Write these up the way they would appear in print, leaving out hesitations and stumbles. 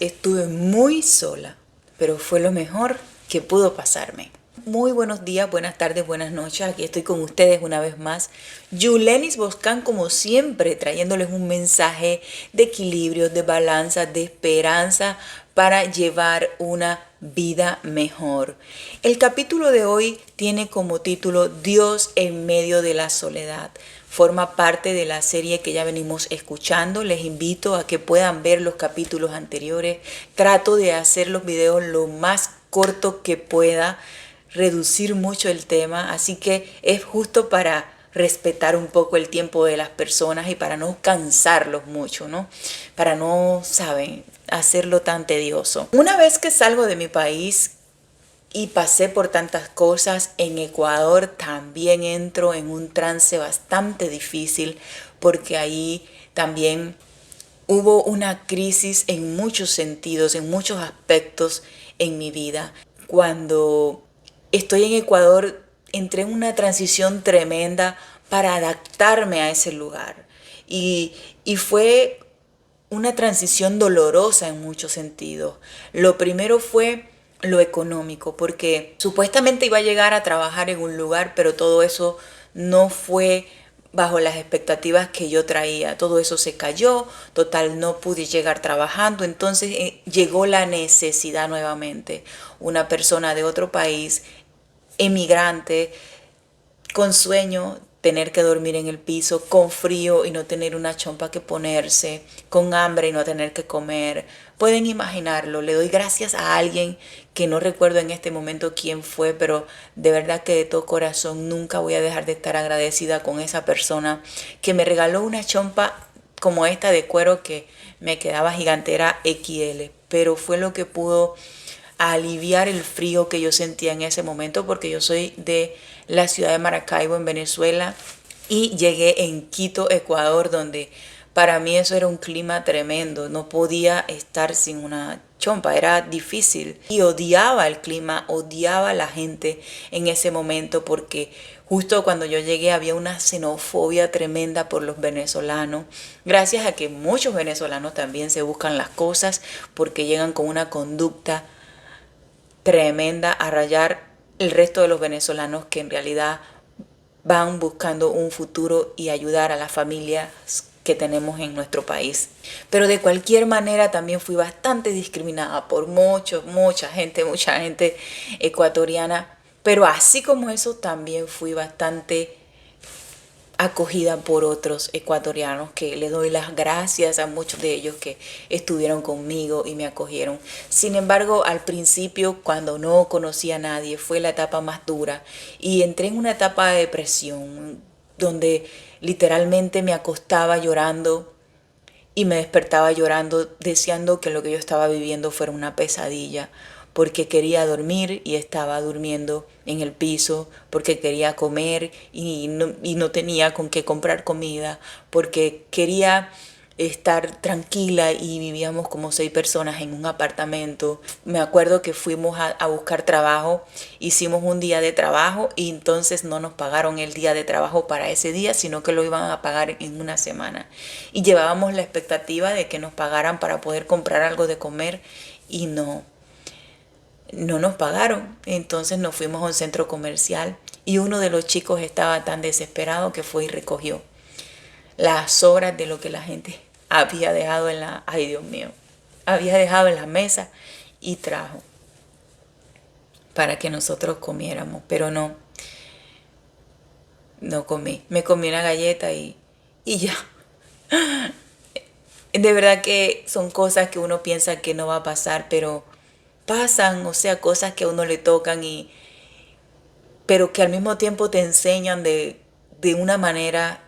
Estuve muy sola, pero fue lo mejor que pudo pasarme. Muy buenos días, buenas tardes, buenas noches. Aquí estoy con ustedes una vez más. Yulenis Boscan, como siempre, trayéndoles un mensaje de equilibrio, de balanza, de esperanza para llevar una vida mejor. El capítulo de hoy tiene como título Dios en medio de la soledad. Forma parte de la serie que ya venimos escuchando. Les invito a que puedan ver los capítulos anteriores. Trato de hacer los videos lo más corto que pueda, reducir mucho el tema, así que es justo para respetar un poco el tiempo de las personas y para no cansarlos mucho, ¿no? Para no, saben, hacerlo tan tedioso. Una vez que salgo de mi país y pasé por tantas cosas, en Ecuador también entro en un trance bastante difícil porque ahí también hubo una crisis en muchos sentidos, en muchos aspectos en mi vida. Cuando estoy en Ecuador, entré en una transición tremenda para adaptarme a ese lugar. Y fue una transición dolorosa en muchos sentidos. Lo primero fue lo económico, porque supuestamente iba a llegar a trabajar en un lugar, pero todo eso no fue bajo las expectativas que yo traía. Todo eso se cayó, total no pude llegar trabajando, entonces llegó la necesidad nuevamente. Una persona de otro país, emigrante, con sueño, tener que dormir en el piso, con frío y no tener una chompa que ponerse, con hambre y no tener que comer. Pueden imaginarlo. Le doy gracias a alguien que no recuerdo en este momento quién fue, pero de verdad que de todo corazón nunca voy a dejar de estar agradecida con esa persona que me regaló una chompa como esta de cuero que me quedaba gigantera XL, pero fue lo que pudo aliviar el frío que yo sentía en ese momento, porque yo soy de la ciudad de Maracaibo, en Venezuela, y llegué en Quito, Ecuador, donde para mí eso era un clima tremendo. No podía estar sin una chompa, era difícil. Y odiaba el clima, odiaba a la gente en ese momento, porque justo cuando yo llegué había una xenofobia tremenda por los venezolanos, gracias a que muchos venezolanos también se buscan las cosas porque llegan con una conducta tremenda a rayar el resto de los venezolanos que en realidad van buscando un futuro y ayudar a las familias que tenemos en nuestro país. Pero de cualquier manera también fui bastante discriminada por mucha gente ecuatoriana. Pero así como eso también fui bastante acogida por otros ecuatorianos, que le doy las gracias a muchos de ellos que estuvieron conmigo y me acogieron. Sin embargo, al principio, cuando no conocía a nadie, fue la etapa más dura y entré en una etapa de depresión donde literalmente me acostaba llorando y me despertaba llorando, deseando que lo que yo estaba viviendo fuera una pesadilla, porque quería dormir y estaba durmiendo en el piso, porque quería comer y no tenía con qué comprar comida, porque quería estar tranquila y vivíamos como 6 personas en un apartamento. Me acuerdo que fuimos a buscar trabajo, hicimos un día de trabajo y entonces no nos pagaron el día de trabajo para ese día, sino que lo iban a pagar en una semana. Y llevábamos la expectativa de que nos pagaran para poder comprar algo de comer y no nos pagaron. Entonces nos fuimos a un centro comercial y uno de los chicos estaba tan desesperado que fue y recogió las sobras de lo que la gente había dejado en la, ay Dios mío, había dejado en la mesa y trajo para que nosotros comiéramos, pero no comí. Me comí una galleta y ya. De verdad que son cosas que uno piensa que no va a pasar, pero pasan, o sea, cosas que a uno le tocan pero que al mismo tiempo te enseñan de una manera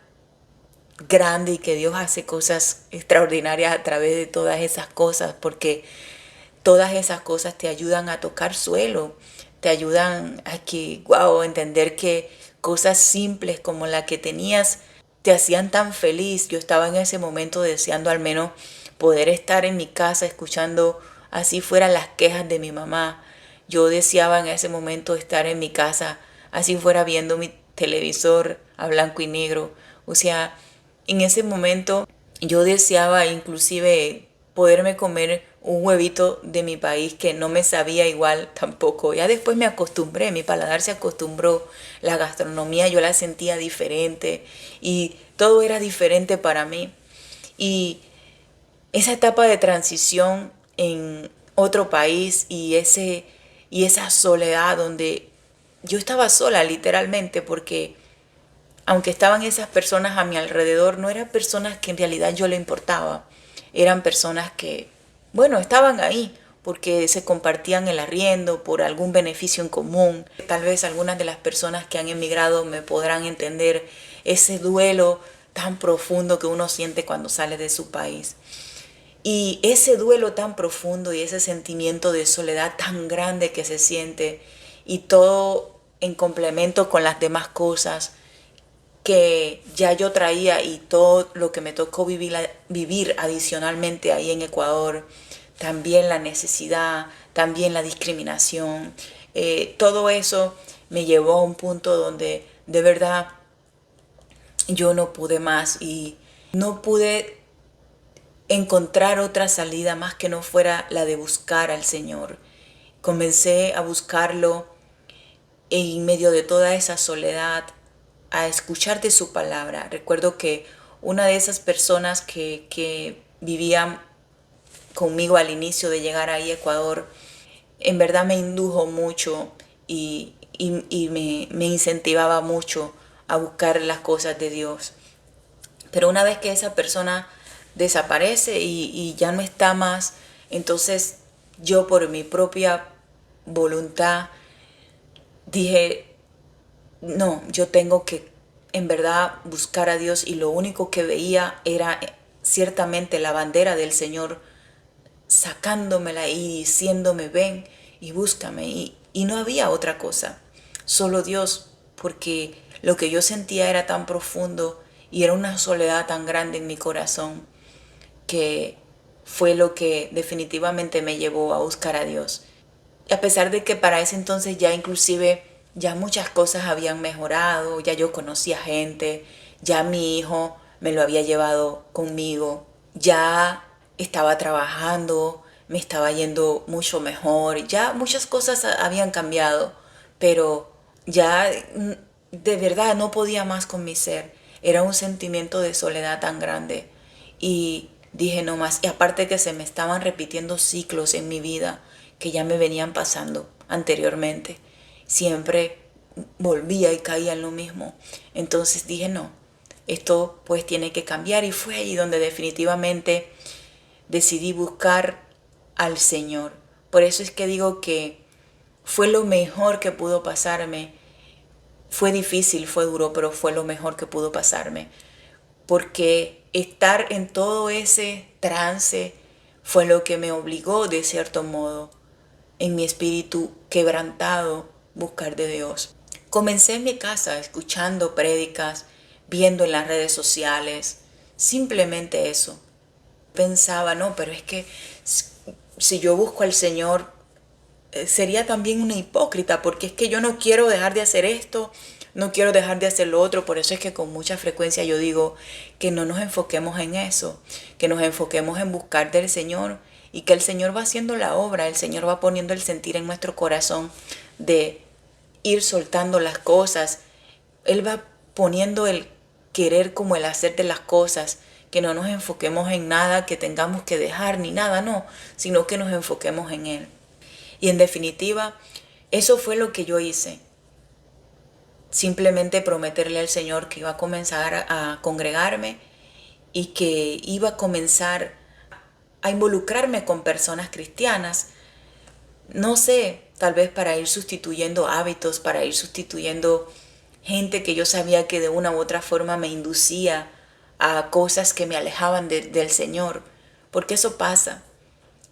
grande y que Dios hace cosas extraordinarias a través de todas esas cosas, porque todas esas cosas te ayudan a tocar suelo, te ayudan a que, wow, entender que cosas simples como la que tenías te hacían tan feliz. Yo estaba en ese momento deseando al menos poder estar en mi casa escuchando así fueran las quejas de mi mamá. Yo deseaba en ese momento estar en mi casa, así fuera viendo mi televisor a blanco y negro. O sea, en ese momento yo deseaba inclusive poderme comer un huevito de mi país que no me sabía igual tampoco. Ya después me acostumbré, mi paladar se acostumbró, la gastronomía yo la sentía diferente y todo era diferente para mí. Y esa etapa de transición en otro país y esa soledad donde yo estaba sola literalmente porque aunque estaban esas personas a mi alrededor, no eran personas que en realidad yo le importaba. Eran personas que, bueno, estaban ahí porque se compartían el arriendo por algún beneficio en común. Tal vez algunas de las personas que han emigrado me podrán entender ese duelo tan profundo que uno siente cuando sale de su país. Y ese duelo tan profundo y ese sentimiento de soledad tan grande que se siente y todo en complemento con las demás cosas que ya yo traía y todo lo que me tocó vivir adicionalmente ahí en Ecuador, también la necesidad, también la discriminación, todo eso me llevó a un punto donde de verdad yo no pude más y no pude encontrar otra salida más que no fuera la de buscar al Señor. Comencé a buscarlo en medio de toda esa soledad, a escuchar de su palabra. Recuerdo que una de esas personas que vivían conmigo al inicio de llegar ahí a Ecuador, en verdad me indujo mucho y me incentivaba mucho a buscar las cosas de Dios. Pero una vez que esa persona desaparece y ya no está más, entonces yo por mi propia voluntad dije, no, yo tengo que en verdad buscar a Dios y lo único que veía era ciertamente la bandera del Señor sacándomela y diciéndome ven y búscame y no había otra cosa, solo Dios, porque lo que yo sentía era tan profundo y era una soledad tan grande en mi corazón que fue lo que definitivamente me llevó a buscar a Dios. Y a pesar de que para ese entonces ya inclusive ya muchas cosas habían mejorado, ya yo conocía gente, ya mi hijo me lo había llevado conmigo, ya estaba trabajando, me estaba yendo mucho mejor, ya muchas cosas habían cambiado, pero ya de verdad no podía más con mi ser. Era un sentimiento de soledad tan grande y dije no más. Y aparte que se me estaban repitiendo ciclos en mi vida que ya me venían pasando anteriormente. Siempre volvía y caía en lo mismo. Entonces dije no, esto pues tiene que cambiar y fue allí donde definitivamente decidí buscar al Señor. Por eso es que digo que fue lo mejor que pudo pasarme. Fue difícil, fue duro, pero fue lo mejor que pudo pasarme. Porque estar en todo ese trance fue lo que me obligó, de cierto modo, en mi espíritu quebrantado, buscar de Dios. Comencé en mi casa escuchando prédicas, viendo en las redes sociales, simplemente eso. Pensaba, no, pero es que si yo busco al Señor, sería también una hipócrita, porque es que yo no quiero dejar de hacer esto, no quiero dejar de hacer lo otro. Por eso es que con mucha frecuencia yo digo que no nos enfoquemos en eso, que nos enfoquemos en buscar del Señor y que el Señor va haciendo la obra, el Señor va poniendo el sentir en nuestro corazón de ir soltando las cosas. Él va poniendo el querer como el hacer de las cosas, que no nos enfoquemos en nada que tengamos que dejar ni nada, no, sino que nos enfoquemos en Él. Y en definitiva, eso fue lo que yo hice. Simplemente prometerle al Señor que iba a comenzar a congregarme y que iba a comenzar a involucrarme con personas cristianas. No sé, tal vez para ir sustituyendo hábitos, para ir sustituyendo gente que yo sabía que de una u otra forma me inducía a cosas que me alejaban del Señor. Porque eso pasa,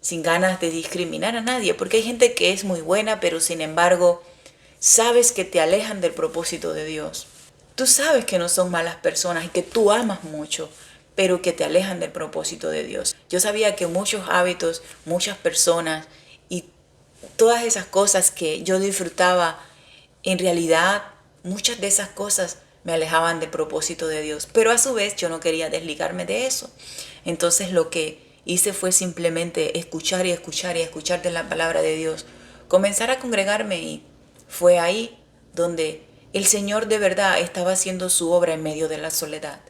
sin ganas de discriminar a nadie, porque hay gente que es muy buena, pero sin embargo, sabes que te alejan del propósito de Dios. Tú sabes que no son malas personas y que tú amas mucho, pero que te alejan del propósito de Dios. Yo sabía que muchos hábitos, muchas personas y todas esas cosas que yo disfrutaba, en realidad muchas de esas cosas me alejaban del propósito de Dios. Pero a su vez yo no quería desligarme de eso. Entonces lo que hice fue simplemente escuchar y escuchar y escuchar de la palabra de Dios. Comenzar a congregarme y fue ahí donde el Señor de verdad estaba haciendo su obra en medio de la soledad.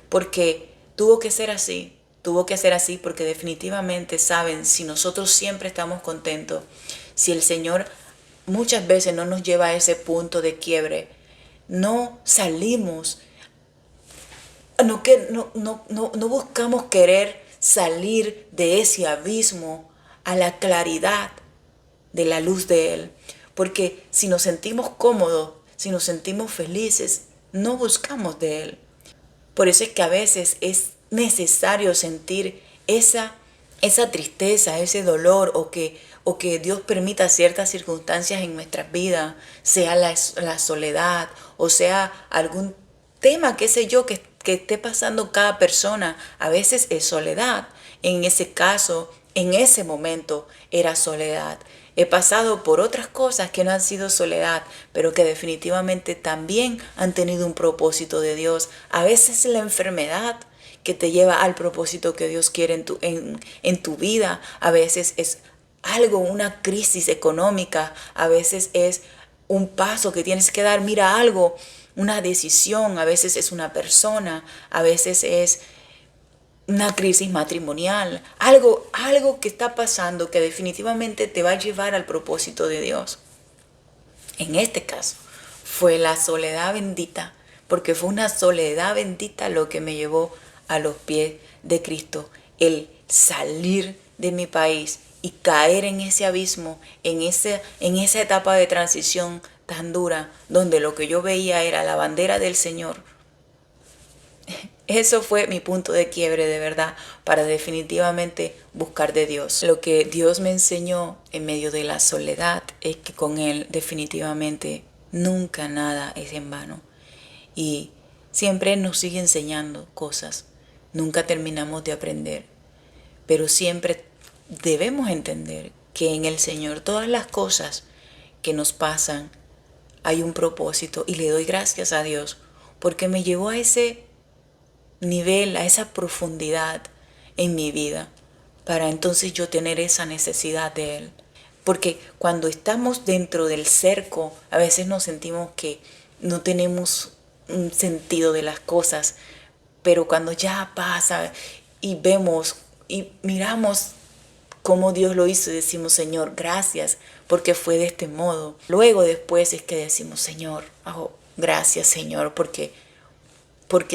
Porque tuvo que ser así. Tuvo que ser así porque definitivamente, saben, si nosotros siempre estamos contentos, si el Señor muchas veces no nos lleva a ese punto de quiebre, no salimos, no buscamos querer salir de ese abismo a la claridad de la luz de Él. Porque si nos sentimos cómodos, si nos sentimos felices, no buscamos de Él. Por eso es que a veces es necesario sentir esa tristeza, ese dolor, o que Dios permita ciertas circunstancias en nuestras vidas, sea la soledad, o sea algún tema, qué sé yo, que esté pasando cada persona. A veces es soledad. En ese caso, en ese momento era soledad. He pasado por otras cosas que no han sido soledad, pero que definitivamente también han tenido un propósito de Dios. A veces la enfermedad que te lleva al propósito que Dios quiere en tu vida. A veces es algo, una crisis económica. A veces es un paso que tienes que dar. Mira algo, una decisión. A veces es una persona. A veces es una crisis matrimonial, algo que está pasando que definitivamente te va a llevar al propósito de Dios. En este caso, fue la soledad bendita, porque fue una soledad bendita lo que me llevó a los pies de Cristo, el salir de mi país y caer en ese abismo, en esa etapa de transición tan dura, donde lo que yo veía era la bandera del Señor. Eso fue mi punto de quiebre de verdad para definitivamente buscar de Dios. Lo que Dios me enseñó en medio de la soledad es que con Él definitivamente nunca nada es en vano. Y siempre nos sigue enseñando cosas. Nunca terminamos de aprender. Pero siempre debemos entender que en el Señor todas las cosas que nos pasan hay un propósito. Y le doy gracias a Dios porque me llevó a ese nivel, a esa profundidad en mi vida, para entonces yo tener esa necesidad de Él. Porque cuando estamos dentro del cerco, a veces nos sentimos que no tenemos un sentido de las cosas, pero cuando ya pasa y vemos y miramos cómo Dios lo hizo y decimos, Señor, gracias, porque fue de este modo. Luego después es que decimos, Señor, gracias, Señor, porque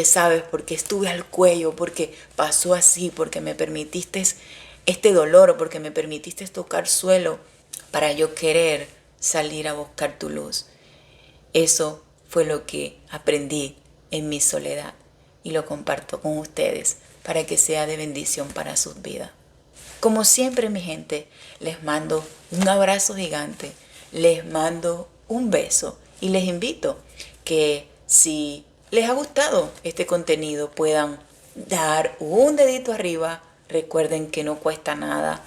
sabes, porque estuve al cuello, porque pasó así, porque me permitiste este dolor, porque me permitiste tocar suelo para yo querer salir a buscar tu luz. Eso fue lo que aprendí en mi soledad y lo comparto con ustedes para que sea de bendición para sus vidas. Como siempre, mi gente, les mando un abrazo gigante, les mando un beso y les invito que si les ha gustado este contenido puedan dar un dedito arriba. Recuerden que no cuesta nada.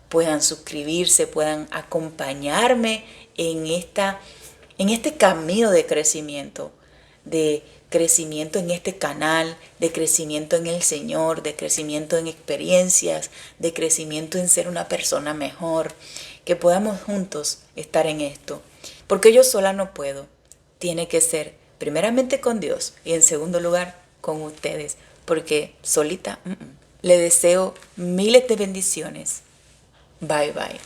Puedan suscribirse, puedan acompañarme en este camino de crecimiento en este canal, de crecimiento en el Señor, de crecimiento en experiencias, de crecimiento en ser una persona mejor, que podamos juntos estar en esto. Porque yo sola no puedo. Tiene que ser primeramente con Dios y en segundo lugar con ustedes, porque solita. Le deseo miles de bendiciones. Bye bye.